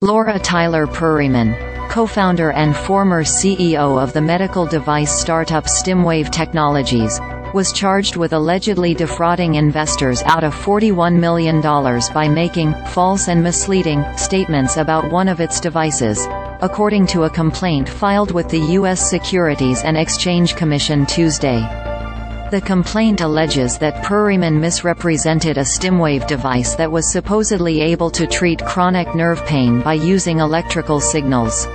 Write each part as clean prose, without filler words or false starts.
Laura Tyler Perryman, co-founder and former CEO of the medical device startup Stimwave Technologies, was charged with allegedly defrauding investors out of $41 million by making false and misleading statements about one of its devices, according to a complaint filed with the U.S. Securities and Exchange Commission Tuesday. The complaint alleges that Perryman misrepresented a Stimwave device that was supposedly able to treat chronic nerve pain by using electrical signals.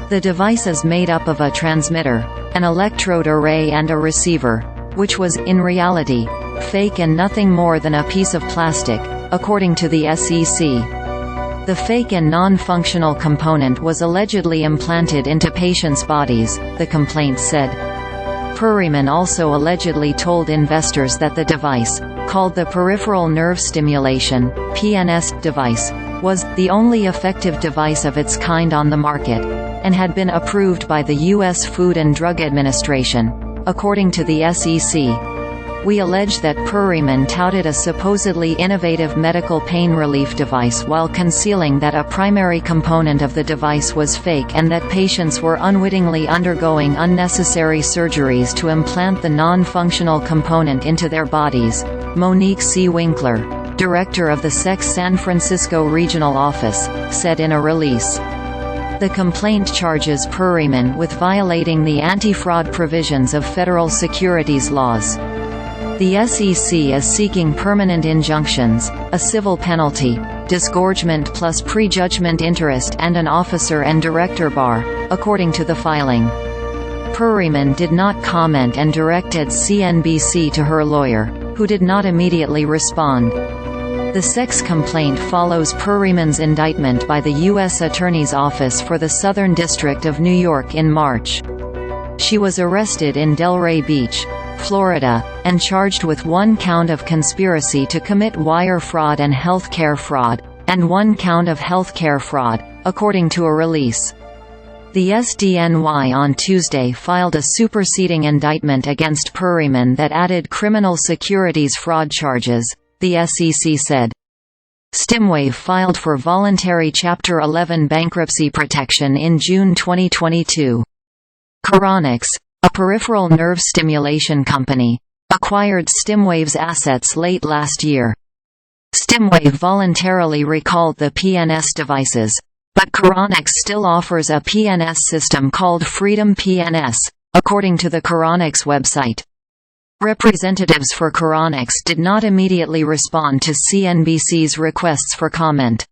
The device is made up of a transmitter, an electrode array and a receiver, which was, in reality, fake and nothing more than a piece of plastic, according to the SEC. The fake and non-functional component was allegedly implanted into patients' bodies, the complaint said. Perryman also allegedly told investors that the device, called the Peripheral Nerve Stimulation (PNS) device, was the only effective device of its kind on the market, and had been approved by the U.S. Food and Drug Administration, according to the SEC. We allege that Perryman touted a supposedly innovative medical pain relief device while concealing that a primary component of the device was fake and that patients were unwittingly undergoing unnecessary surgeries to implant the non-functional component into their bodies, Monique C. Winkler, director of the SEC's San Francisco Regional Office, said in a release. The complaint charges Perryman with violating the anti-fraud provisions of federal securities laws. The SEC is seeking permanent injunctions, a civil penalty, disgorgement plus prejudgment interest and an officer and director bar, according to the filing. Perryman did not comment and directed CNBC to her lawyer, who did not immediately respond. The SEC's complaint follows Perryman's indictment by the U.S. Attorney's Office for the Southern District of New York in March. She was arrested in Delray Beach, Florida, and charged with 1 count of conspiracy to commit wire fraud and healthcare fraud, and 1 count of healthcare fraud, according to a release. The SDNY on Tuesday filed a superseding indictment against Perryman that added criminal securities fraud charges, the SEC said. Stimwave filed for voluntary Chapter 11 bankruptcy protection in June 2022. Coronix, a peripheral nerve stimulation company, acquired Stimwave's assets late last year. Stimwave voluntarily recalled the PNS devices, but Coronix still offers a PNS system called Freedom PNS, according to the Coronix website. Representatives for Coronix did not immediately respond to CNBC's requests for comment.